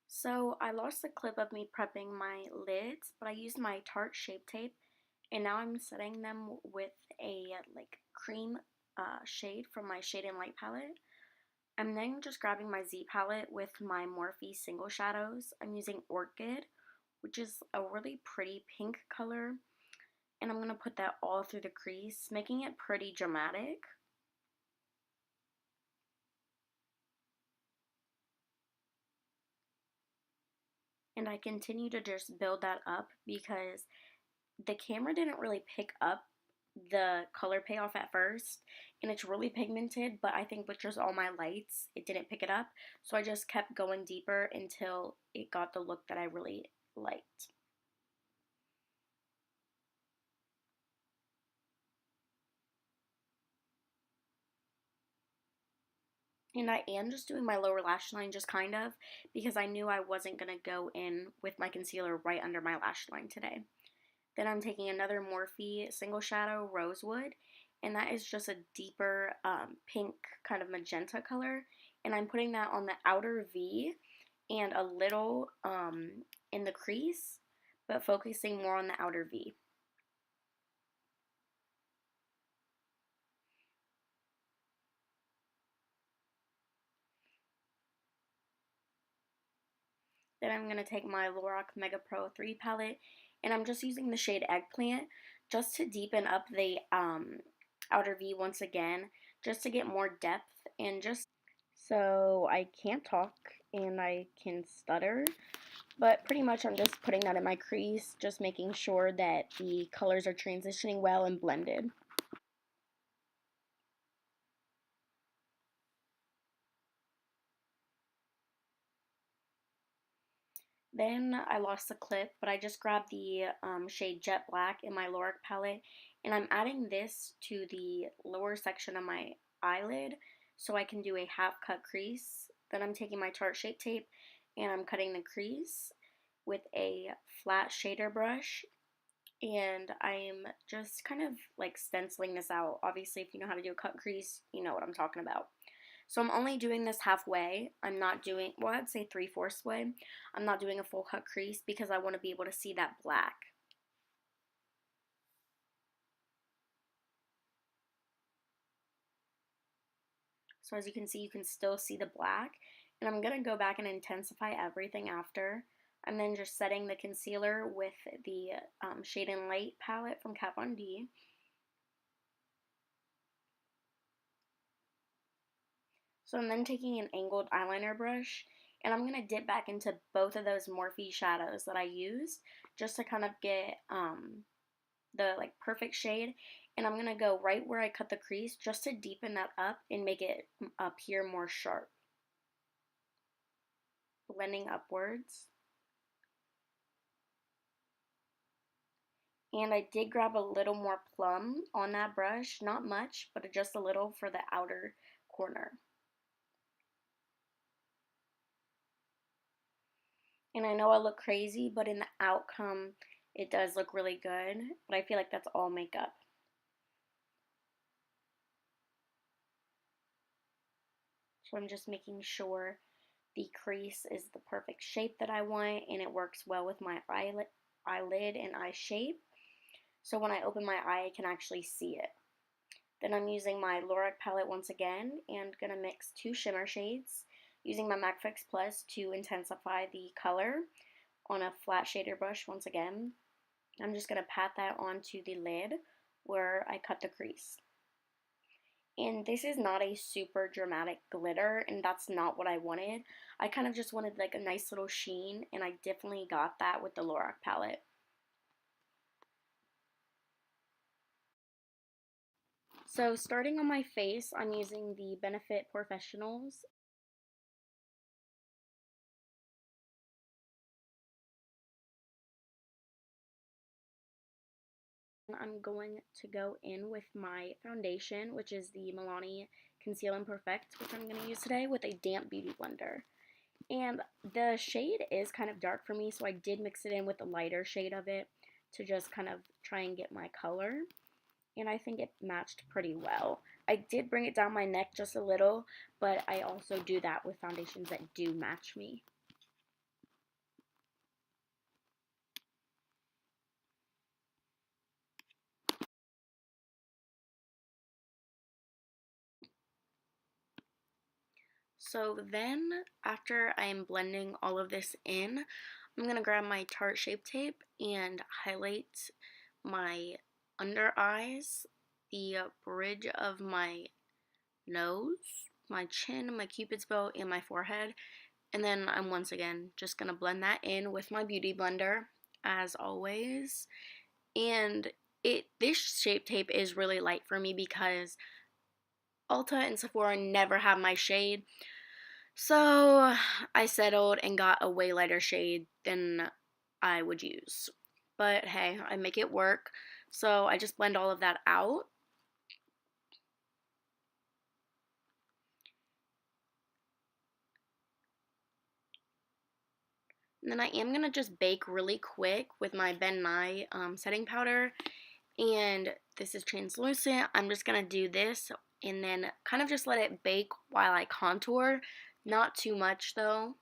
So I lost a clip of me prepping my lids, but I used my Tarte Shape Tape, and now I'm setting them with a cream shade from my Shade and Light palette. I'm then just grabbing my Z palette with my Morphe single shadows. I'm using Orchid, which is a really pretty pink color, and I'm going to put that all through the crease, making it pretty dramatic. And I continue to just build that up because the camera didn't really pick up the color payoff at first, and it's really pigmented, but I think with just all my lights it didn't pick it up, so I just kept going deeper until it got the look that I really liked. And I am just doing my lower lash line, just kind of, because I knew I wasn't going to go in with my concealer right under my lash line today. Then I'm taking another Morphe single shadow, Rosewood, and that is just a deeper pink kind of magenta color, and I'm putting that on the outer V and a little in the crease, but focusing more on the outer V. Then I'm going to take my Lorac Mega Pro 3 palette, and I'm just using the shade Eggplant just to deepen up the outer V once again, just to get more depth and just so I can't talk and I can stutter. But pretty much I'm just putting that in my crease, just making sure that the colors are transitioning well and blended. Then I lost the clip, but I just grabbed the shade Jet Black in my Lorac palette, and I'm adding this to the lower section of my eyelid so I can do a half cut crease. Then I'm taking my Tarte Shape Tape and I'm cutting the crease with a flat shader brush, and I'm just kind of like stenciling this out. Obviously, if you know how to do a cut crease, you know what I'm talking about. So I'm only doing this halfway. I'm not doing, well, I'd say 3/4 way. I'm not doing a full cut crease because I want to be able to see that black. So as you can see, you can still see the black. And I'm going to go back and intensify everything after. I'm then just setting the concealer with the Shade and Light palette from Kat Von D. So I'm then taking an angled eyeliner brush, and I'm going to dip back into both of those Morphe shadows that I used just to kind of get the perfect shade, and I'm going to go right where I cut the crease just to deepen that up and make it appear more sharp. Blending upwards. And I did grab a little more plum on that brush, not much, but just a little for the outer corner. And I know I look crazy, but in the outcome, it does look really good, but I feel like that's all makeup. So I'm just making sure the crease is the perfect shape that I want and it works well with my eyelid and eye shape. So when I open my eye, I can actually see it. Then I'm using my Lorac palette once again and going to mix two shimmer shades using my MAC Fix Plus to intensify the color on a flat shader brush once again. I'm just going to pat that onto the lid where I cut the crease. And this is not a super dramatic glitter, and that's not what I wanted. I kind of just wanted like a nice little sheen, and I definitely got that with the Lorac palette. So starting on my face, I'm using the Benefit Professionals. I'm going to go in with my foundation, which is the Milani Conceal and Perfect, which I'm going to use today with a damp beauty blender. And the shade is kind of dark for me, so I did mix it in with a lighter shade of it to just kind of try and get my color. And I think it matched pretty well. I did bring it down my neck just a little, but I also do that with foundations that do match me. So then, after I am blending all of this in, I'm going to grab my Tarte Shape Tape and highlight my under eyes, the bridge of my nose, my chin, my cupid's bow, and my forehead. And then I'm once again just going to blend that in with my Beauty Blender, as always. And this Shape Tape is really light for me because Ulta and Sephora never have my shade. So I settled and got a way lighter shade than I would use. But hey, I make it work. So I just blend all of that out. And then I am going to just bake really quick with my Ben Nye setting powder. And this is translucent. I'm just going to do this and then kind of just let it bake while I contour. Not too much though.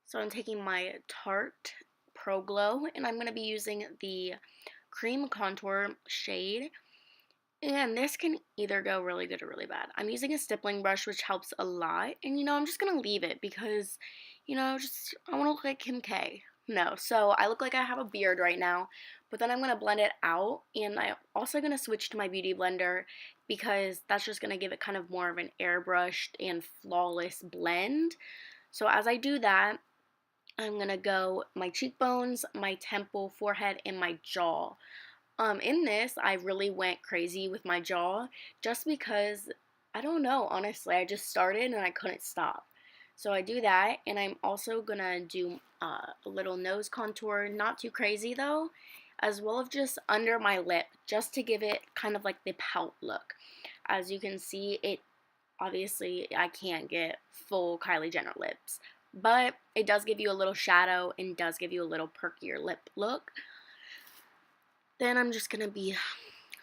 So I'm taking my Tarte Pro Glow and I'm going to be using the cream contour shade. And this can either go really good or really bad. I'm using a stippling brush, which helps a lot. And, I'm just going to leave it because, I want to look like Kim K. No, so I look like I have a beard right now. But then I'm going to blend it out. And I'm also going to switch to my Beauty Blender because that's just going to give it kind of more of an airbrushed and flawless blend. So as I do that, I'm going to go my cheekbones, my temple, forehead, and my jaw. In this, I really went crazy with my jaw just because, I don't know, honestly, I just started and I couldn't stop. So I do that, and I'm also gonna do a little nose contour, not too crazy though, as well as just under my lip, just to give it kind of like the pout look. As you can see, obviously, I can't get full Kylie Jenner lips, but it does give you a little shadow and does give you a little perkier lip look. Then I'm just going to be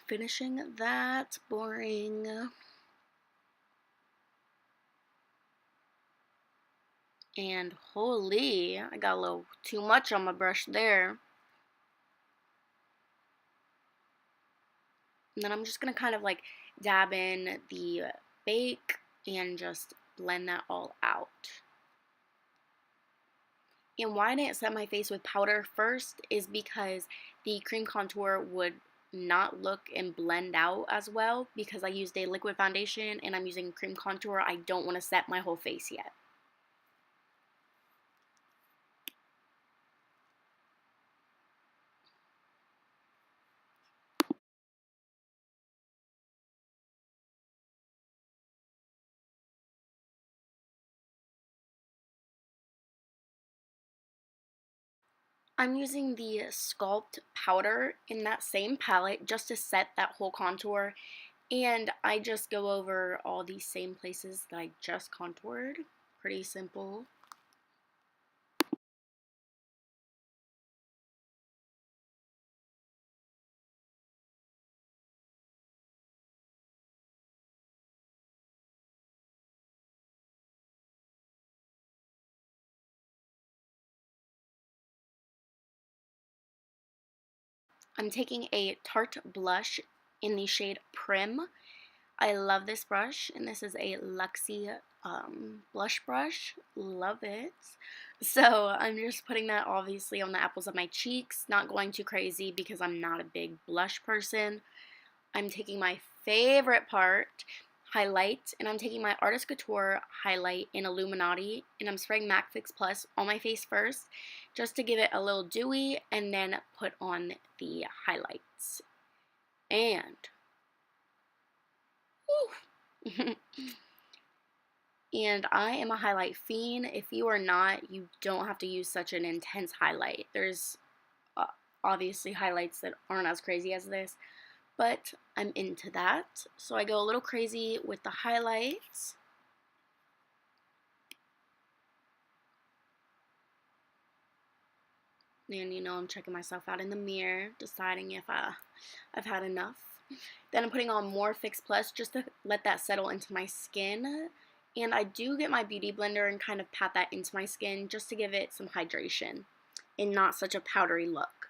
finishing that. Boring. And holy, I got a little too much on my brush there. And then I'm just going to kind of like dab in the bake and just blend that all out. And why I didn't set my face with powder first is because the cream contour would not look and blend out as well because I used a liquid foundation and I'm using cream contour. I don't want to set my whole face yet. I'm using the Sculpt powder in that same palette just to set that whole contour, and I just go over all these same places that I just contoured. Pretty simple. I'm taking a Tarte blush in the shade Prim. I love this brush, and this is a Luxie blush brush. Love it. So I'm just putting that obviously on the apples of my cheeks, not going too crazy because I'm not a big blush person. I'm taking my favorite part, highlight, and I'm taking my Artist Couture highlight in Illuminati, and I'm spraying MAC Fix Plus on my face first, just to give it a little dewy, and then put on the highlights. And, whew, and I am a highlight fiend. If you are not, you don't have to use such an intense highlight. There's obviously highlights that aren't as crazy as this, but I'm into that. So I go a little crazy with the highlights. And I'm checking myself out in the mirror, deciding if I've had enough. Then I'm putting on more Fix Plus just to let that settle into my skin. And I do get my Beauty Blender and kind of pat that into my skin just to give it some hydration and not such a powdery look.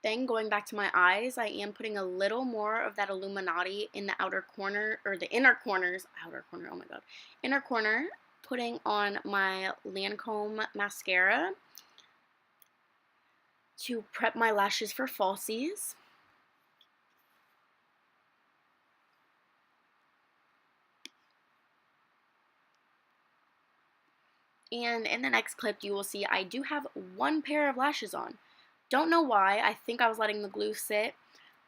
Then going back to my eyes, I am putting a little more of that Illuminati in the outer corner, or the inner corners, outer corner, oh my god, inner corner, putting on my Lancome mascara to prep my lashes for falsies. And in the next clip, you will see I do have one pair of lashes on. Don't know why. I think I was letting the glue sit.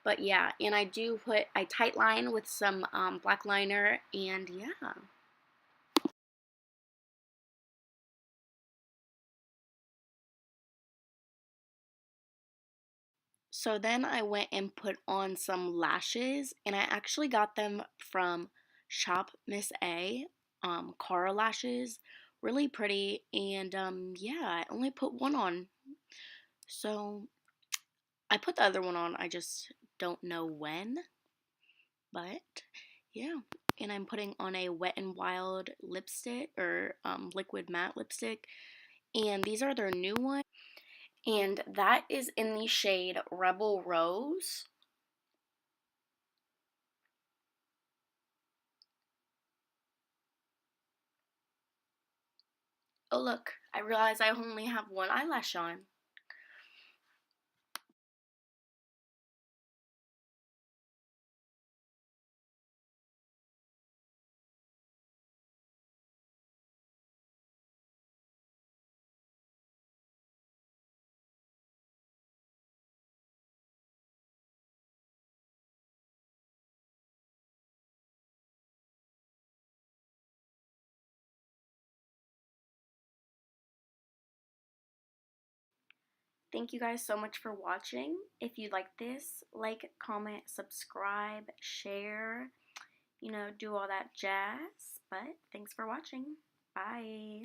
But yeah, and I tight line with some black liner, and yeah. So then I went and put on some lashes, and I actually got them from Shop Miss A, Cara lashes, really pretty, and yeah, I only put one on. So I put the other one on, I just don't know when, but yeah. And I'm putting on a Wet n Wild lipstick, or liquid matte lipstick, and these are their new ones, and that is in the shade Rebel Rose. Oh look, I realize I only have one eyelash on. Thank you guys so much for watching. If you like this, like, comment, subscribe, share, do all that jazz. But thanks for watching. Bye.